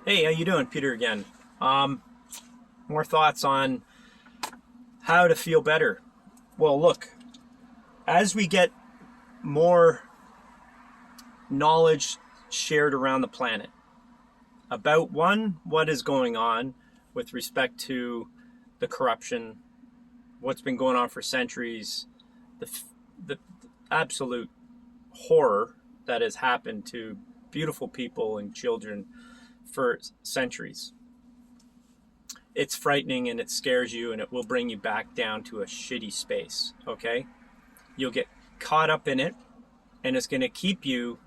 Hey, how you doing? Peter again. Um, More thoughts on how to feel better. Well, look, as we get more knowledge shared around the planet about what is going on with respect to the corruption, what's been going on for centuries, the absolute horror that has happened to beautiful people and children for centuries. It's frightening and it scares you and it will bring you back down to a shitty space. Okay, you'll get caught up in it and it's going to keep you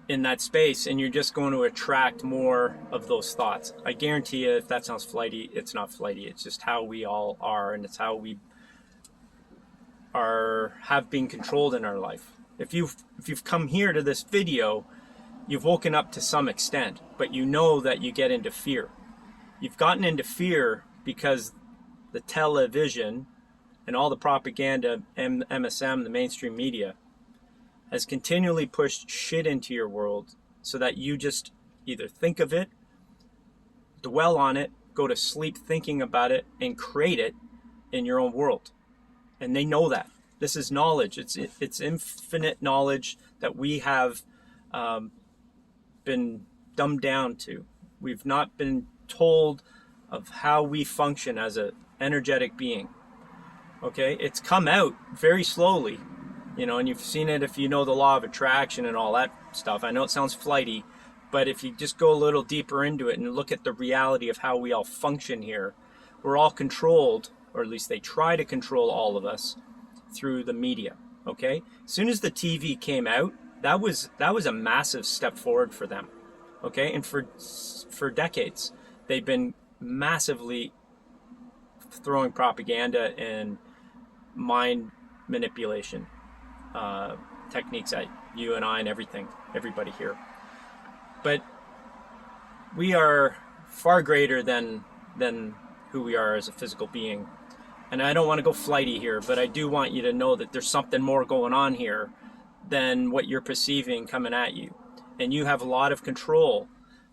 in that space, and you're just going to attract more of those thoughts. I guarantee you, if that sounds flighty, it's not flighty. It's just how we all are, and it's how we are have been controlled in our life. If you've come here to this video, you've woken up to some extent, but you know that you get into fear. You've gotten into fear because the television and all the propaganda, MSM, the mainstream media, has continually pushed shit into your world so that you just either think of it, dwell on it, go to sleep thinking about it, and create it in your own world. And they know that. This is knowledge. It's infinite knowledge that we have been dumbed down to. We've not been told of how we function as an energetic being. Okay, it's come out very slowly, and you've seen it if you know the law of attraction and all that stuff. I know it sounds flighty, but if you just go a little deeper into it and look at the reality of how we all function here, we're all controlled, or at least they try to control all of us through the media. Okay, as soon as the TV came out, that was a massive step forward for them. Okay, and for decades they've been massively throwing propaganda and mind manipulation techniques at you and I and everybody here. But we are far greater than who we are as a physical being. And I don't want to go flighty here, but I do want you to know that there's something more going on here than what you're perceiving coming at you. And you have a lot of control,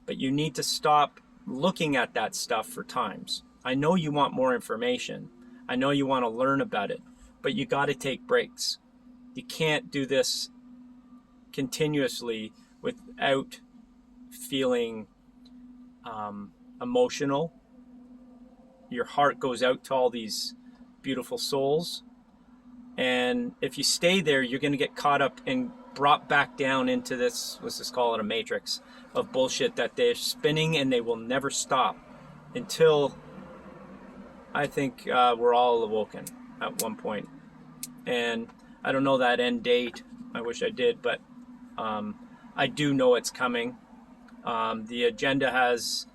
but you need to stop looking at that stuff for times. I know you want more information. I know you want to learn about it, but you got to take breaks. You can't do this continuously without feeling emotional. Your heart goes out to all these beautiful souls. And if you stay there, you're going to get caught up and brought back down into this, let's just call it a matrix of bullshit that they're spinning, and they will never stop until I think we're all awoken at one point. And I don't know that end date. I wish I did, but I do know it's coming. The agenda has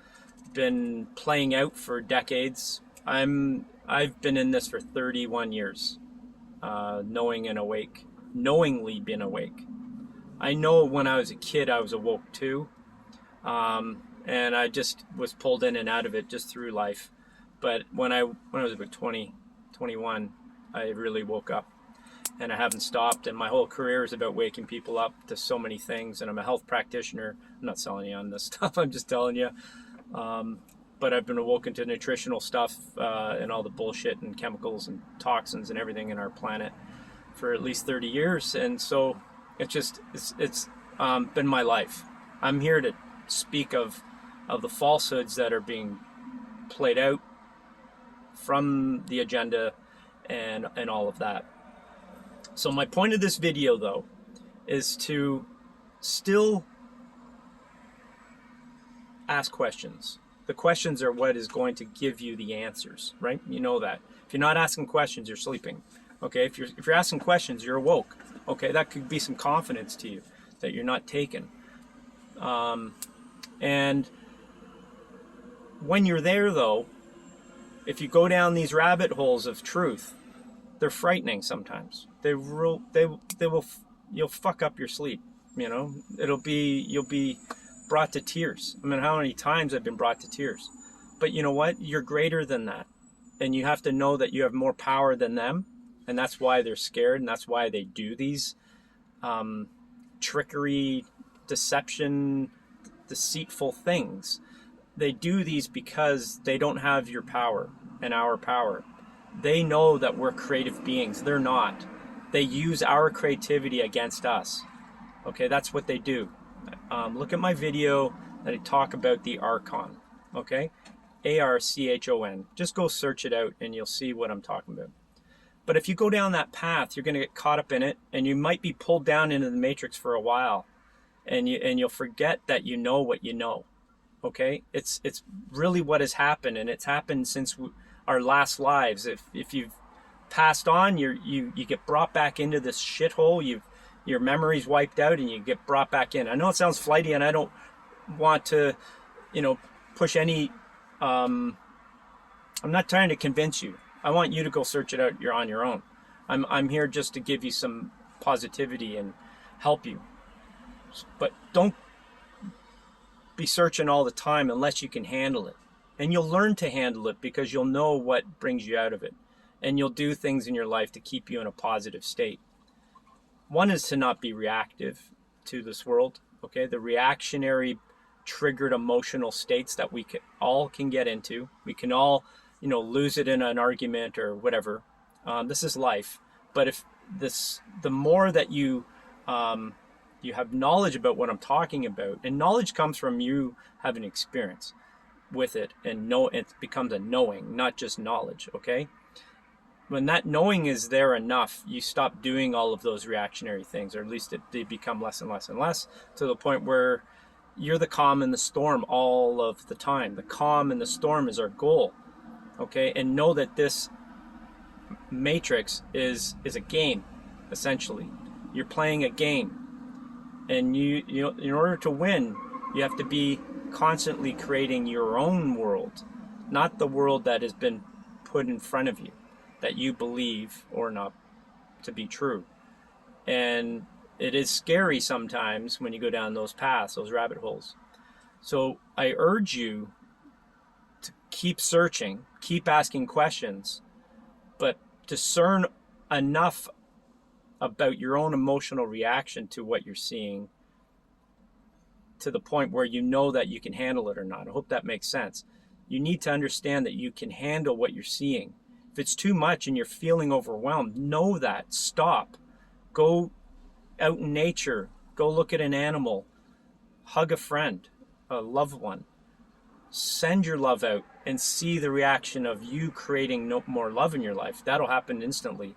been playing out for decades. I've been in this for 31 years, knowingly been awake. I know when I was a kid I was awoke too, and I just was pulled in and out of it just through life. But when I was about 20, 21, I really woke up, and I haven't stopped. And my whole career is about waking people up to so many things. And I'm a health practitioner. I'm not selling you on this stuff. I'm just telling you. But I've been awoken to nutritional stuff and all the bullshit and chemicals and toxins and everything in our planet for at least 30 years. And so it's been my life. I'm here to speak of the falsehoods that are being played out from the agenda and all of that. So my point of this video, though, is to still ask questions. The questions are what is going to give you the answers, right? You know that. If you're not asking questions, you're sleeping. Okay, if you're asking questions, you're awoke. Okay, that could be some confidence to you that you're not taken. And when you're there, though, if you go down these rabbit holes of truth, they're frightening sometimes. You'll fuck up your sleep. You'll be brought to tears. I mean, how many times I've been brought to tears. But you know what? You're greater than that. And you have to know that you have more power than them. And that's why they're scared. And that's why they do these trickery, deception deceitful things. They do these because they don't have your power and our power. They know that we're creative beings. They're not. They use our creativity against us. Okay, that's what they do. Look at my video that I talk about the Archon. Okay, Archon. Just go search it out and you'll see what I'm talking about. But if you go down that path, you're going to get caught up in it, and you might be pulled down into the matrix for a while, and you'll forget that you know what you know. Okay, it's really what has happened, and it's happened since our last lives. If you've passed on, you get brought back into this shithole. Your memory's wiped out, and you get brought back in. I know it sounds flighty, and I don't want to, push any. I'm not trying to convince you. I want you to go search it out. You're on your own. I'm here just to give you some positivity and help you. But don't be searching all the time unless you can handle it. And you'll learn to handle it because you'll know what brings you out of it. And you'll do things in your life to keep you in a positive state. One is to not be reactive to this world. Okay, the reactionary triggered emotional states that we all can get into. We can all lose it in an argument or whatever. This is life. But the more that you have knowledge about what I'm talking about, and knowledge comes from you having experience with it, and it becomes a knowing, not just knowledge. Okay. When that knowing is there enough, you stop doing all of those reactionary things, or at least they become less and less and less, to the point where you're the calm in the storm all of the time. The calm in the storm is our goal. Okay, and know that this matrix is a game, essentially. You're playing a game, and you in order to win, you have to be constantly creating your own world, not the world that has been put in front of you, that you believe or not to be true. And it is scary sometimes when you go down those paths, those rabbit holes. So I urge you to keep searching, keep asking questions, but discern enough about your own emotional reaction to what you're seeing to the point where you know that you can handle it or not. I hope that makes sense. You need to understand that you can handle what you're seeing. If it's too much and you're feeling overwhelmed, know that. Stop. Go out in nature. Go look at an animal. Hug a friend, a loved one. Send your love out and see the reaction of you creating no more love in your life. That'll happen instantly.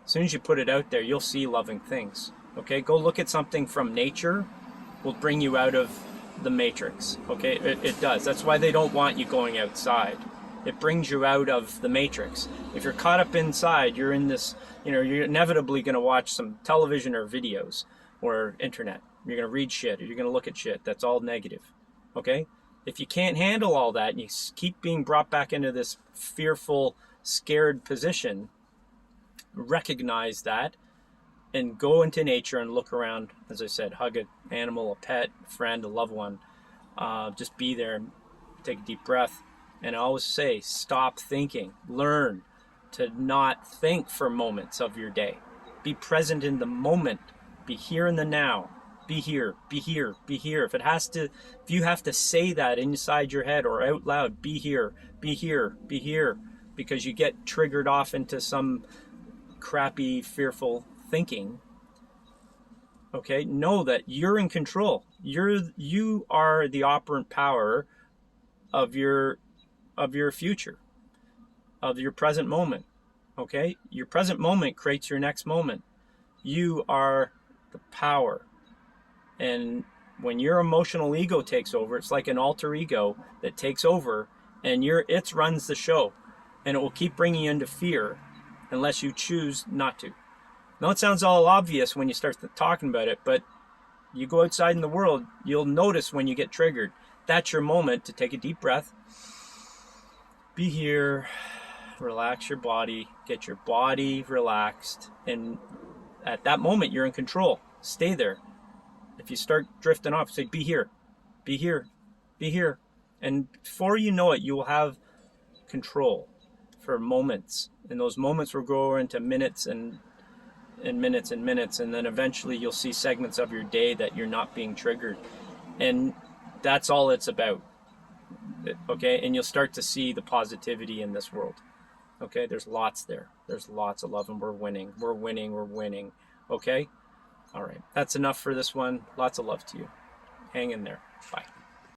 As soon as you put it out there, you'll see loving things. Okay, go look at something from nature. Will bring you out of the matrix. Okay, it does. That's why they don't want you going outside. It brings you out of the matrix. If you're caught up inside, you're in this, you're inevitably going to watch some television or videos or internet. You're going to read shit, or you're going to look at shit. That's all negative. Okay? If you can't handle all that and you keep being brought back into this fearful, scared position, recognize that and go into nature and look around. As I said, hug an animal, a pet, a friend, a loved one. Just be there and take a deep breath. And I always say, stop thinking. Learn to not think for moments of your day. Be present in the moment. Be here in the now. Be here, be here, be here. If you have to say that inside your head or out loud, be here, be here, be here, because you get triggered off into some crappy, fearful thinking. Okay, know that you're in control. You are the operant power of your future, of your present moment. Okay, your present moment creates your next moment. You are the power. And when your emotional ego takes over, it's like an alter ego that takes over, and it runs the show, and it will keep bringing you into fear unless you choose not to. Now, it sounds all obvious when you start talking about it, but you go outside in the world, you'll notice when you get triggered. That's your moment to take a deep breath. Be here, relax your body, get your body relaxed, and at that moment, you're in control. Stay there. If you start drifting off, say, be here, be here, be here. And before you know it, you will have control for moments. And those moments will grow into minutes and minutes and then eventually you'll see segments of your day that you're not being triggered. And That's all it's about. Okay, and you'll start to see the positivity in this world. Okay, there's lots there. There's lots of love, and we're winning. We're winning. We're winning. Okay, all right. That's enough for this one. Lots of love to you. Hang in there. Bye.